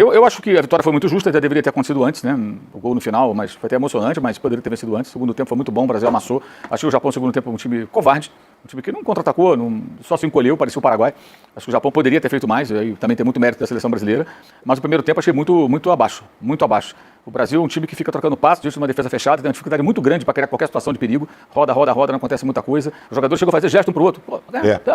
Eu acho que a vitória foi muito justa, já deveria ter acontecido antes, né? O gol no final, mas foi até emocionante, mas poderia ter vencido antes. O segundo tempo foi muito bom, o Brasil amassou. Acho que o Japão, no segundo tempo, é um time covarde, um time que não contra-atacou, só se encolheu, parecia o Paraguai. Acho que o Japão poderia ter feito mais, e também tem muito mérito da seleção brasileira, mas o primeiro tempo achei muito abaixo, muito abaixo. O Brasil é um time que fica trocando passos diante de uma defesa fechada, tem uma dificuldade muito grande para criar qualquer situação de perigo. Roda, não acontece muita coisa. Os jogadores chegam a fazer gesto um para o outro.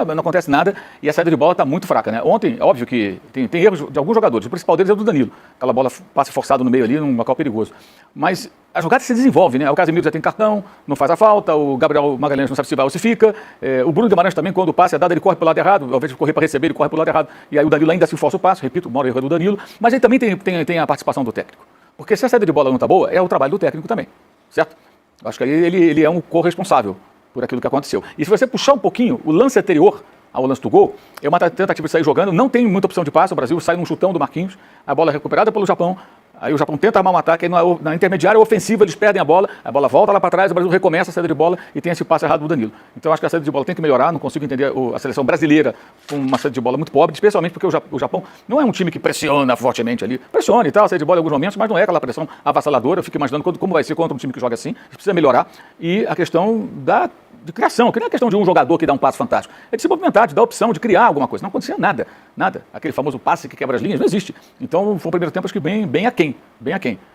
Não acontece nada. E a saída de bola está muito fraca, né? Ontem, óbvio que tem erros de alguns jogadores. O principal deles é o do Danilo. Aquela bola passe forçado no meio ali, num local perigoso. Mas a jogada se desenvolve, né? O Casemiro já tem cartão, não faz a falta. O Gabriel Magalhães não sabe se vai ou se fica. O Bruno Guimarães também, quando o passe é dado, ele corre para o lado errado. Ao invés de correr para receber, ele corre para o lado errado. E aí o Danilo ainda se força o passe. Repito, o maior erro é do Danilo. Mas aí também tem a participação do técnico. Porque se a saída de bola não está boa, é o trabalho do técnico também, certo? Acho que aí ele é um corresponsável por aquilo que aconteceu. E se você puxar um pouquinho o lance anterior ao lance do gol, é uma tentativa de sair jogando, não tem muita opção de passe, o Brasil sai num chutão do Marquinhos, a bola é recuperada pelo Japão, aí o Japão tenta armar um ataque, aí na intermediária ofensiva eles perdem a bola volta lá para trás, o Brasil recomeça a saída de bola e tem esse passe errado do Danilo. Então acho que a saída de bola tem que melhorar, não consigo entender a seleção brasileira com uma saída de bola muito pobre, especialmente porque o Japão não é um time que pressiona fortemente ali, pressiona e tal, a saída de bola em alguns momentos, mas não é aquela pressão avassaladora. Eu fico imaginando como vai ser contra um time que joga assim, precisa melhorar. E a questão de criação, que não é questão de um jogador que dá um passe fantástico, é de se movimentar, de dar a opção, de criar alguma coisa. Não acontecia nada. Aquele famoso passe que quebra as linhas não existe. Então foi um primeiro tempo acho que bem aquém.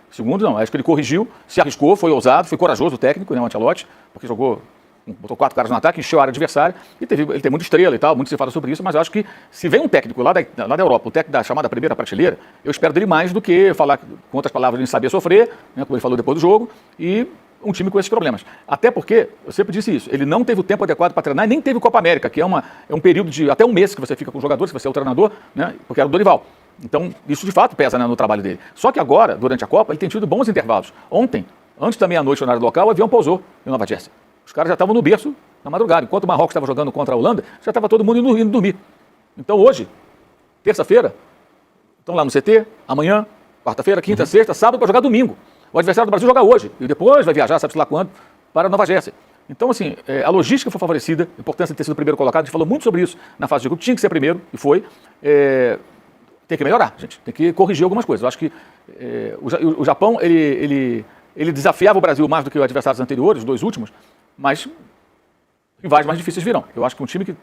Segundo, não, acho que ele corrigiu, se arriscou, foi ousado, foi corajoso o técnico, né, o Ancelotti, porque botou 4 caras no ataque, encheu a área adversária, e ele tem muita estrela e tal, muito se fala sobre isso, mas eu acho que se vem um técnico lá da Europa, o técnico da chamada primeira prateleira, eu espero dele mais do que falar com outras palavras de saber sofrer, né, como ele falou depois do jogo, e um time com esses problemas. Até porque, eu sempre disse isso, ele não teve o tempo adequado para treinar, e nem teve Copa América, que é um período de até um mês que você fica com os jogadores, se você é o treinador, né, porque era o Dorival. Então, isso de fato pesa, né, no trabalho dele. Só que agora, durante a Copa, ele tem tido bons intervalos. Ontem, antes da meia-noite no horário local, o avião pousou em Nova Jersey. Os caras já estavam no berço na madrugada. Enquanto o Marrocos estava jogando contra a Holanda, já estava todo mundo indo dormir. Então hoje, terça-feira, estão lá no CT, amanhã, quarta-feira, quinta, sexta, sábado, para jogar domingo. O adversário do Brasil joga hoje, e depois vai viajar, sabe-se lá quando, para Nova Jersey. Então, assim, a logística foi favorecida, a importância de ter sido o primeiro colocado, a gente falou muito sobre isso na fase de grupo, tinha que ser primeiro, e foi. Tem que melhorar, gente, tem que corrigir algumas coisas. Eu acho que o Japão, ele desafiava o Brasil mais do que os adversários anteriores, os dois últimos, mas rivais mais difíceis virão. Eu acho que um time com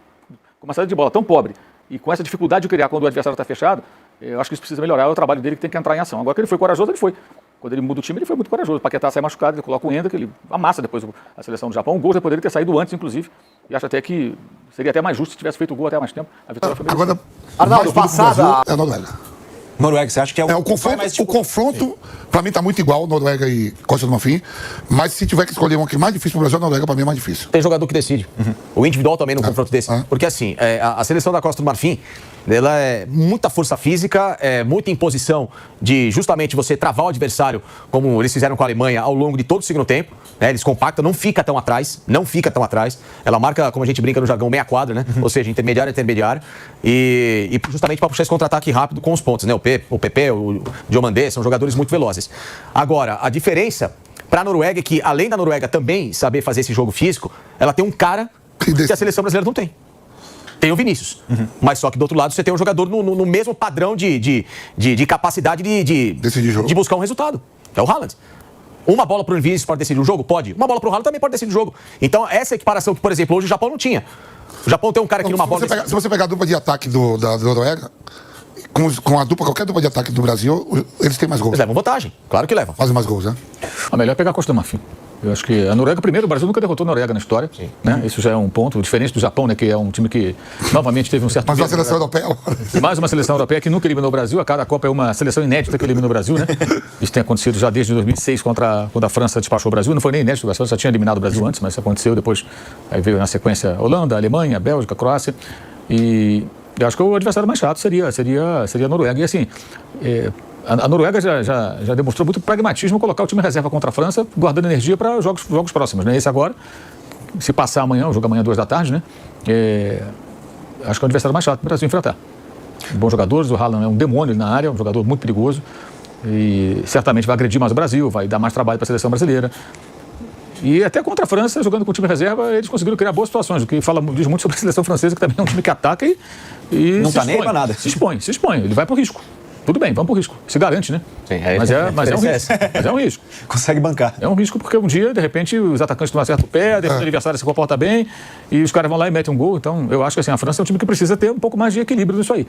uma saída de bola tão pobre e com essa dificuldade de criar quando o adversário está fechado, eu acho que isso precisa melhorar, é o trabalho dele que tem que entrar em ação. Agora que ele foi corajoso, ele foi. Quando ele muda o time, ele foi muito corajoso. O Paquetá sai machucado, ele coloca o Enda, que ele amassa depois a seleção do Japão. O gol já poderia ter saído antes, inclusive. E acho até que seria até mais justo se tivesse feito o gol até mais tempo. A vitória foi merecida. Agora, Arnaldo, passada... É a Noruega. Noruega, você acha que é o confronto? O confronto, pra mim, tá muito igual, Noruega e Costa do Marfim. Mas se tiver que escolher uma que é mais difícil pro Brasil, a Noruega pra mim é mais difícil. Tem jogador que decide. O individual também no confronto desse. Porque assim, a seleção da Costa do Marfim, ela é muita força física, muita imposição de justamente você travar o adversário, como eles fizeram com a Alemanha ao longo de todo o segundo tempo. Né? Eles compactam, não fica tão atrás. Ela marca, como a gente brinca no jargão, meia quadra, né? Ou seja, intermediário. E justamente para puxar esse contra-ataque rápido com os pontos, né? O PP, o Diomandé, são jogadores muito velozes. Agora, a diferença para a Noruega é que, além da Noruega também saber fazer esse jogo físico, ela tem um cara que a seleção brasileira não tem. Tem o Vinícius. Mas só que do outro lado você tem um jogador no mesmo padrão de capacidade de buscar um resultado. É o Haaland. Uma bola para o Vinícius pode decidir o jogo? Pode. Uma bola para o Haaland também pode decidir o jogo. Então, essa equiparação que, por exemplo, hoje o Japão não tinha. O Japão tem um cara que numa bola... Se você pegar a dupla de ataque da Noruega, com a qualquer dupla de ataque do Brasil, eles têm mais gols. Eles levam vantagem. Claro que levam. Fazem mais gols, né? A melhor é pegar a Costa do Marfim. Eu acho que a Noruega, primeiro, o Brasil nunca derrotou a Noruega na história. Né? Isso já é um ponto, diferente do Japão, né, que é um time que novamente teve um certo... Mas a seleção europeia... Mais uma seleção europeia que nunca eliminou o Brasil. A cada Copa é uma seleção inédita que elimina o Brasil, né? Isso tem acontecido já desde 2006, quando a França despachou o Brasil. Não foi nem inédito, a França já tinha eliminado o Brasil antes, mas isso aconteceu depois. Aí veio na sequência Holanda, Alemanha, Bélgica, Croácia. E eu acho que o adversário mais chato seria a Noruega. E assim... A Noruega já demonstrou muito pragmatismo colocar o time reserva contra a França, guardando energia para jogos próximos, né? Esse agora, se passar amanhã, o jogo amanhã 2 da tarde, né? Acho que é o adversário mais chato para o Brasil enfrentar. Bons jogadores, o Haaland é um demônio na área, um jogador muito perigoso e certamente vai agredir mais o Brasil, vai dar mais trabalho para a seleção brasileira. E até contra a França, jogando com o time reserva, eles conseguiram criar boas situações, o que diz muito sobre a seleção francesa, que também é um time que ataca e não está nem para nada. Se expõe, ele vai para o risco. tudo bem, vamos pro risco. Se garante, né? Sim, mas é um risco. Mas é um risco. Consegue bancar. É um risco porque um dia, de repente, os atacantes tomam certo pé, a defesa do adversário se comporta bem e os caras vão lá e metem um gol. Então, eu acho que assim, a França é um time que precisa ter um pouco mais de equilíbrio nisso aí.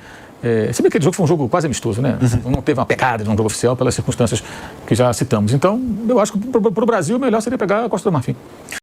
Se bem que aquele jogo foi um jogo quase amistoso, né? Não teve uma pegada de um jogo oficial pelas circunstâncias que já citamos. Então, eu acho que para o Brasil o melhor seria pegar a Costa do Marfim.